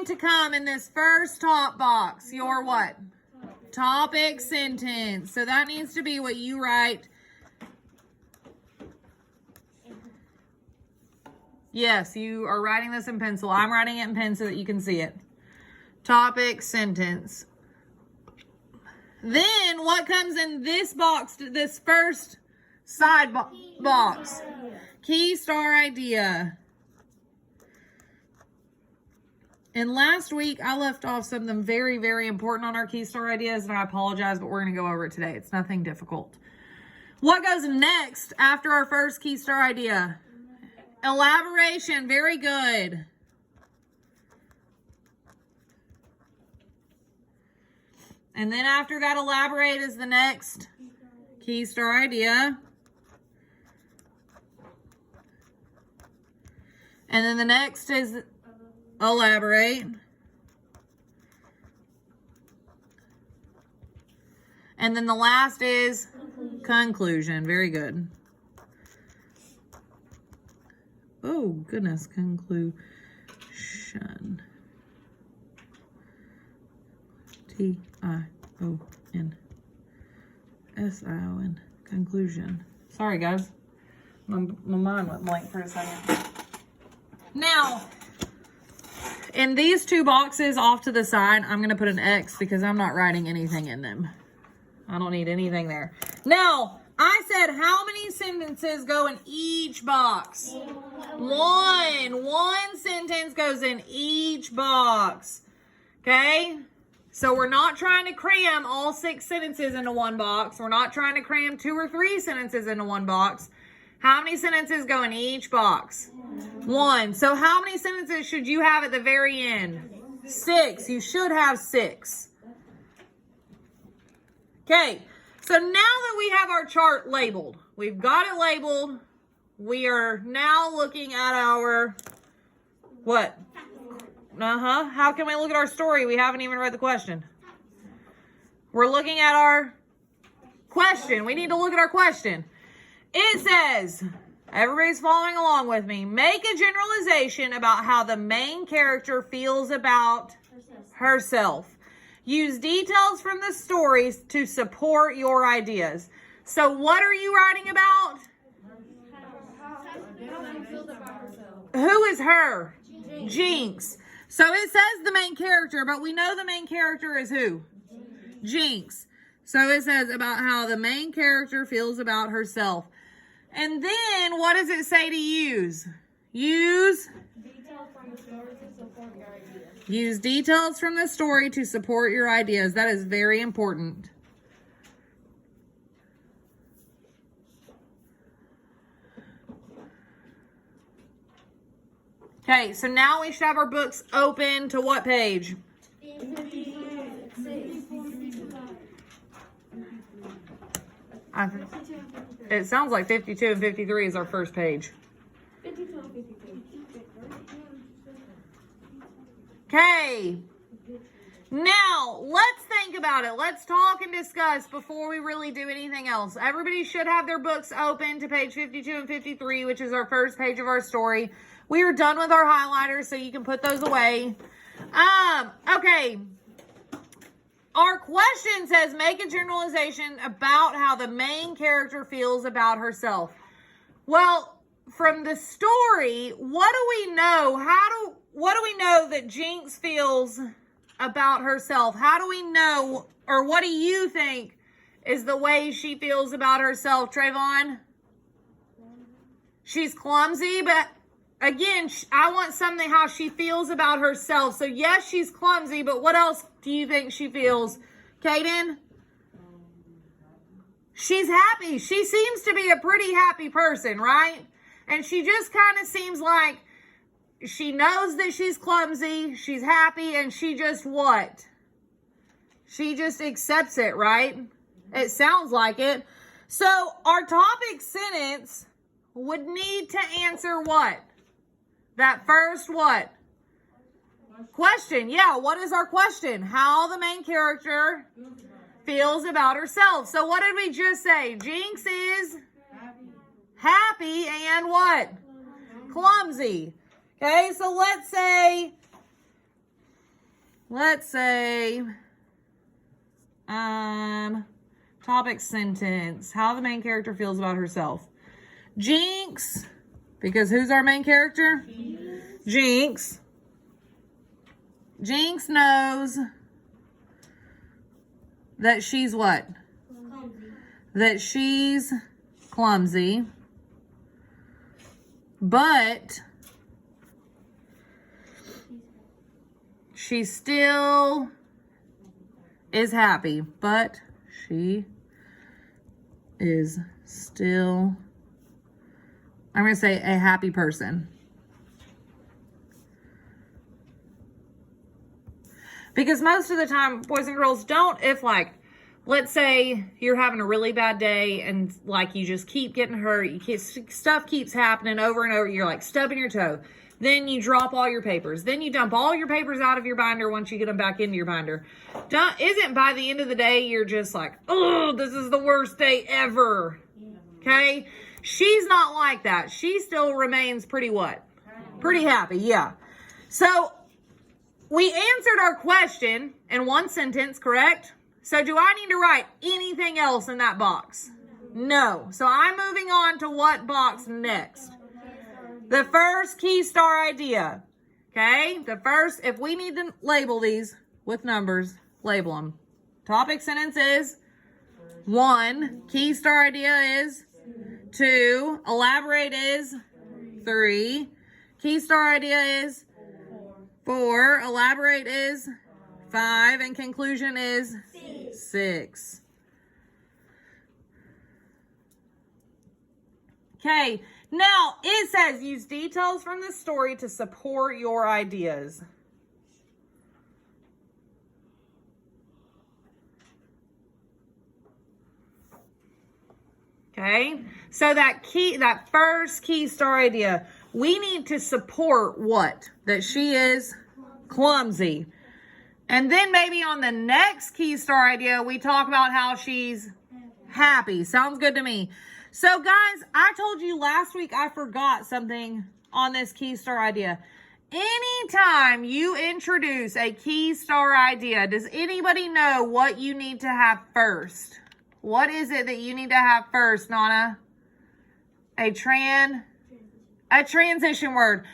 going to come in this first top box? Your what? Topic sentence. So that needs to be what you write. Yes, you are writing this in pencil. I'm writing it in pen so that you can see it. Topic sentence. Then what comes in this box, this first side box? Key star idea. And last week, I left off something very, very important on our key star ideas, and I apologize, but we're going to go over it today. It's nothing difficult. What goes next after our first key star idea? Elaboration. Very good. And then after that, elaborate is the next key star idea. And then the next is elaborate. And then the last is conclusion. Very good. Oh, goodness. Conclusion. T-I-O-N. Conclusion. Sorry, guys. My mind went blank for a second. Now, in these two boxes off to the side, I'm going to put an X because I'm not writing anything in them. I don't need anything there. Now, I said how many sentences go in each box? One sentence goes in each box. Okay? So we're not trying to cram all 6 sentences into one box. We're not trying to cram 2 or 3 sentences into one box. How many sentences go in each box? 1. So how many sentences should you have at the very end? 6. You should have 6. Okay. So now that we have our chart labeled, we've got it labeled. We are now looking at our, what? How can we look at our story? We haven't even read the question. We're looking at our question. We need to look at our question. It says, everybody's following along with me. Make a generalization about how the main character feels about herself. Use details from the stories to support your ideas. So what are you writing about? Who is her? Jinx. So it says the main character, but we know the main character is who? Jinx. So it says about how the main character feels about herself. And then what does it say to use? Use details from the story to support your ideas. Use details from the story to support your ideas. That is very important. Okay, so now we should have our books open to what page? 56. It sounds like 52 and 53 is our first page. 52 and 53. Okay. Now, let's think about it. Let's talk and discuss before we really do anything else. Everybody should have their books open to page 52 and 53, which is our first page of our story. We are done with our highlighters, so you can put those away. Okay. Our question says, make a generalization about how the main character feels about herself. Well, from the story, what do we know? What do we know that Jinx feels about herself? How do we know, or what do you think is the way she feels about herself, Trayvon? She's clumsy, but again, I want something how she feels about herself. So yes, she's clumsy, but what else do you think she feels? Kaden? She's happy. She seems to be a pretty happy person, right? And she just kind of seems like she knows that she's clumsy, she's happy, and she just what? She just accepts it, right? It sounds like it. So our topic sentence would need to answer what? That first what? Question. Yeah, what is our question? How the main character feels about herself. So what did we just say? Jinx is happy and what? Clumsy. Okay, so let's say let's say, topic sentence, how the main character feels about herself. Jinx, because who's our main character? Jinx. Jinx knows that she's what? That she's clumsy. But she still is happy. But she is still, I'm going to say, a happy person. Because most of the time, boys and girls don't, if like, let's say you're having a really bad day and like you just keep getting hurt, stuff keeps happening over and over, you're like stubbing your toe. Then you drop all your papers. Then you dump all your papers out of your binder once you get them back into your binder. Isn't by the end of the day, you're just like, oh, this is the worst day ever. Okay? She's not like that. She still remains pretty what? Pretty happy, yeah. So, we answered our question in one sentence, correct? So do I need to write anything else in that box? No. So I'm moving on to what box next? The first key star idea. Okay? The first, if we need to label these with numbers, label them. Topic sentence is 1. Key star idea is 2. Elaborate is 3. Key star idea is 4. Elaborate is 5. And conclusion is 6. Okay, now it says use details from the story to support your ideas. Okay, so that first key star idea, we need to support what? That she is clumsy. And then maybe on the next key star idea, we talk about how she's happy. Sounds good to me. So guys, I told you last week I forgot something on this key star idea. Anytime you introduce a key star idea, does anybody know what you need to have first? What is it that you need to have first, Nana? A transition word.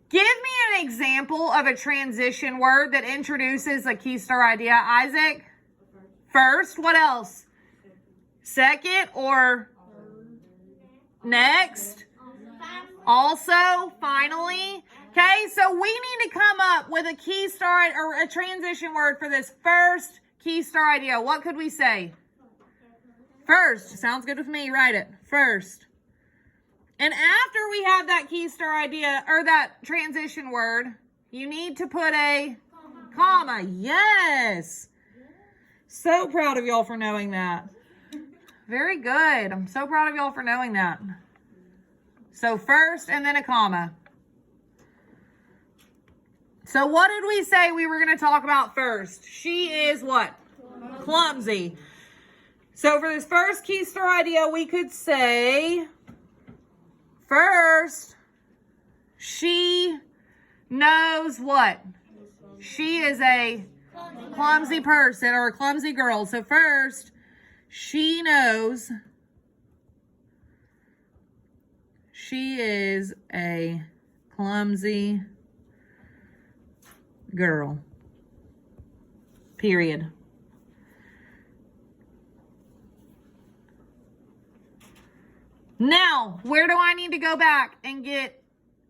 Give me an example of a transition word that introduces a key star idea. Isaac? First. What else? Second or next? Also, finally. Okay, so we need to come up with a key star or a transition word for this first key star idea. What could we say? First. Sounds good with me. Write it. First. And after we have that key star idea or that transition word, you need to put a comma. Yes. So proud of y'all for knowing that. Very good. I'm so proud of y'all for knowing that. So first and then a comma. So what did we say we were going to talk about first? She is what? Clumsy. So for this first key star idea, we could say, first, she knows what? She is a clumsy person or a clumsy girl. So first, she knows she is a clumsy girl. Period. Now, where do I need to go back and get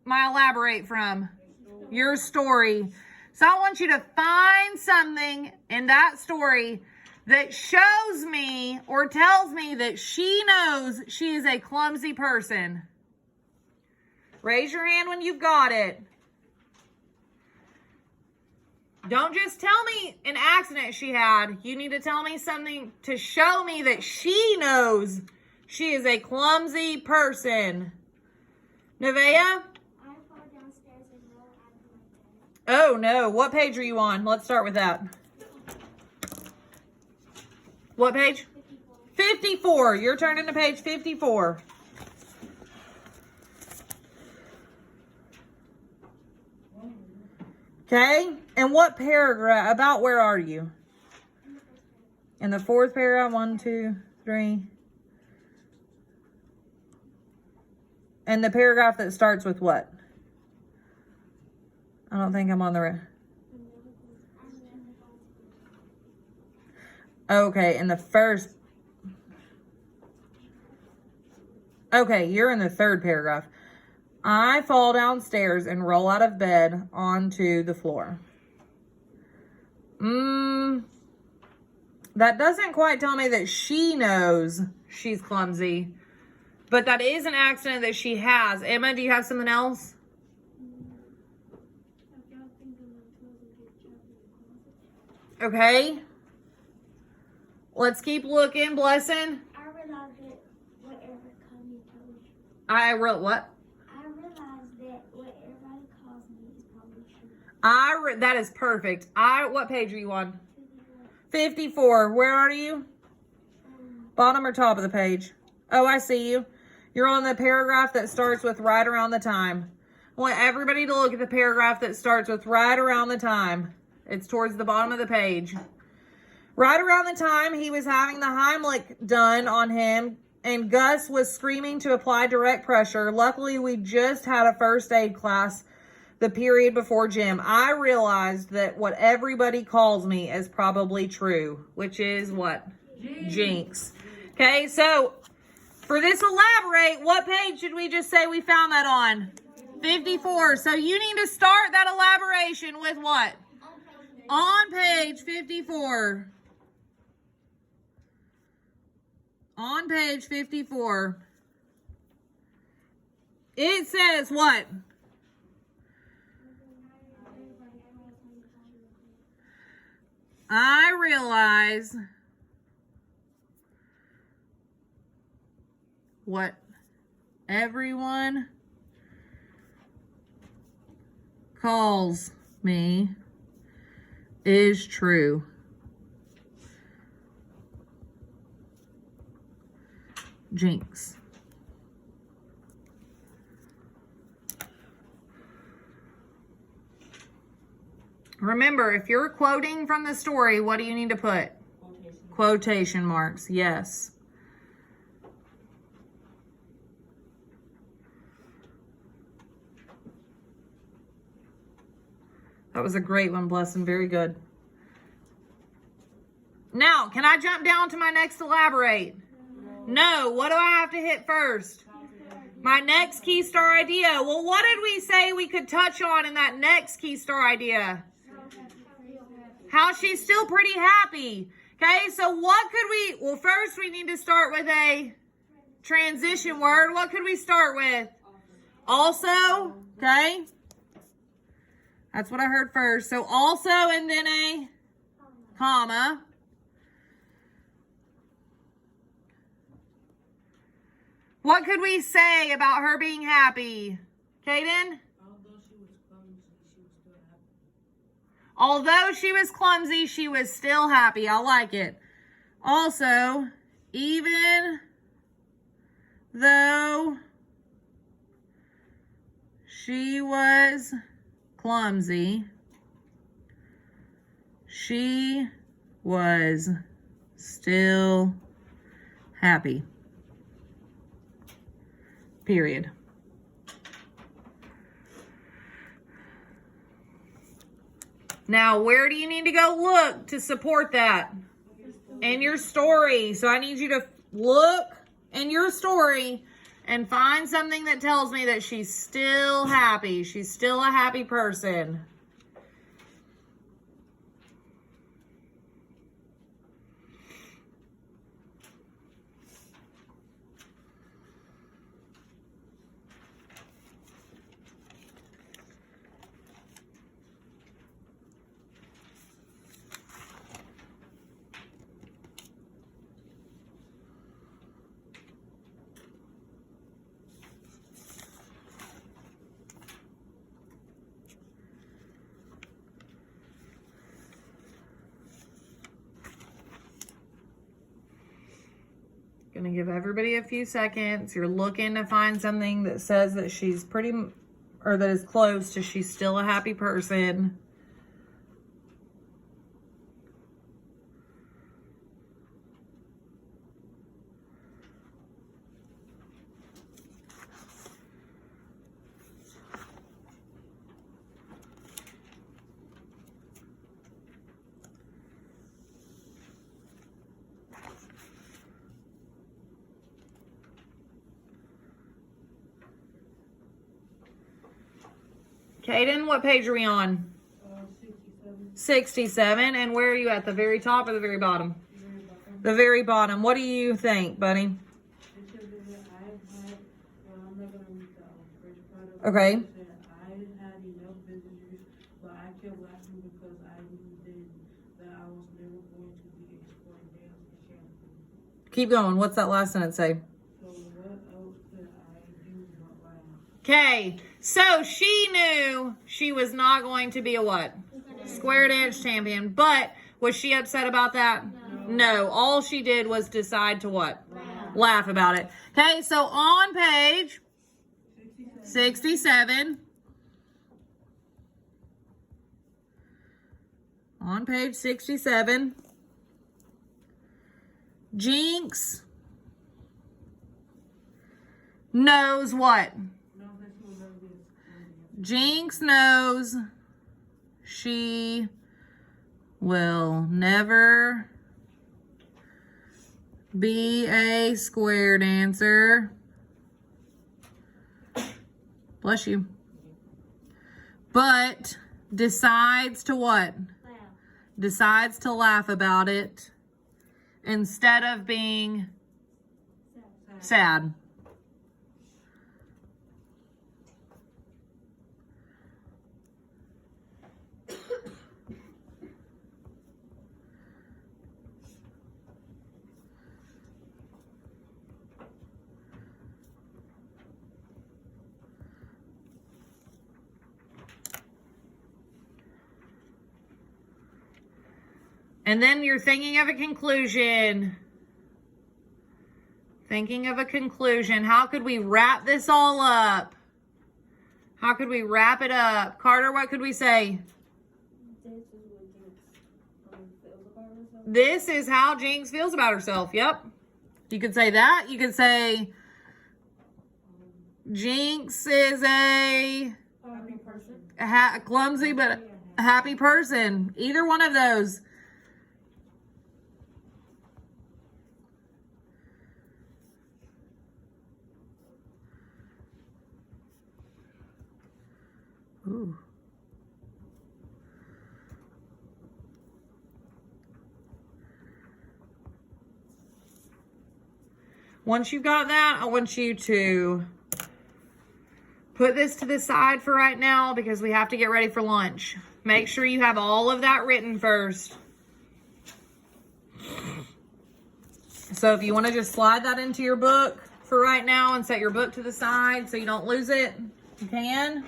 my elaborate from? Your story. So I want you to find something in that story that shows me or tells me that she knows she is a clumsy person. Raise your hand when you've got it. Don't just tell me an accident she had. You need to tell me something to show me that she knows she is a clumsy person. Nevaeh? Oh no, what page are you on? Let's start with that. What page? 54. You're turning to page 54. Okay? And what paragraph, about where are you? In the fourth paragraph, 1, 2, 3. And the paragraph that starts with what? I don't think I'm on the right. Okay, in the first. Okay, you're in the third paragraph. I fall downstairs and roll out of bed onto the floor. That doesn't quite tell me that she knows she's clumsy. But that is an accident that she has. Emma, do you have something else? Okay. Let's keep looking. Blessing. I realized that whatever called me told you. I wrote what? I realized that what everybody calls me is probably true. That is perfect. What page are you on? 54. Where are you? Bottom or top of the page? Oh, I see you. You're on the paragraph that starts with right around the time. I want everybody to look at the paragraph that starts with right around the time. It's towards the bottom of the page. Right around the time he was having the Heimlich done on him and Gus was screaming to apply direct pressure. Luckily, we just had a first aid class the period before gym. I realized that what everybody calls me is probably true, which is what? Jinx. Okay, so for this elaborate, what page did we just say we found that on? 54. So you need to start that elaboration with what? On page 54. On page 54. It says what? I realize what everyone calls me is true. Jinx. Remember, if you're quoting from the story, what do you need to put? Quotation marks, yes. That was a great one, Blessing. Very good. Now, can I jump down to my next elaborate? No. What do I have to hit first? My next key star idea. Well, what did we say we could touch on in that next key star idea? How she's still pretty happy. Okay, so what could we... Well, first we need to start with a transition word. What could we start with? Also. Okay. That's what I heard first. So also and then a comma. What could we say about her being happy? Kaden? Although she was clumsy, she was still happy. I like it. Also, even though she was clumsy, she was still happy. Period. Now, where do you need to go look to support that? In your story. So I need you to look in your story and find something that tells me that she's still happy. She's still a happy person. Gonna give everybody a few seconds. You're looking to find something that says that she's pretty, or that is close to she's still a happy person. Caden, what page are we on? 67. And where are you at? The very top or the very bottom? The very bottom. What do you think, buddy? Okay. I had enough visitors, but I kept laughing because I knew then that I was never going to be exploring dance and shampoo. Keep going. What's that last sentence say? So what else could I do but laugh? Okay. So she knew she was not going to be a what? Square dance champion. But was she upset about that? No. All she did was decide to what? Laugh about it. Okay. So on page 67. On page 67. Jinx knows what? Jinx knows she will never be a square dancer. Bless you. But decides to what? Laugh. Decides to laugh about it instead of being sad. And then you're thinking of a conclusion. Thinking of a conclusion. How could we wrap this all up? How could we wrap it up? Carter, what could we say? This is how Jinx feels about herself. Yep. You could say that. You could say Jinx is a Happy person. clumsy but a happy person. Either one of those. Ooh. Once you've got that, I want you to put this to the side for right now because we have to get ready for lunch. Make sure you have all of that written first. So if you want to just slide that into your book for right now and set your book to the side so you don't lose it, you can.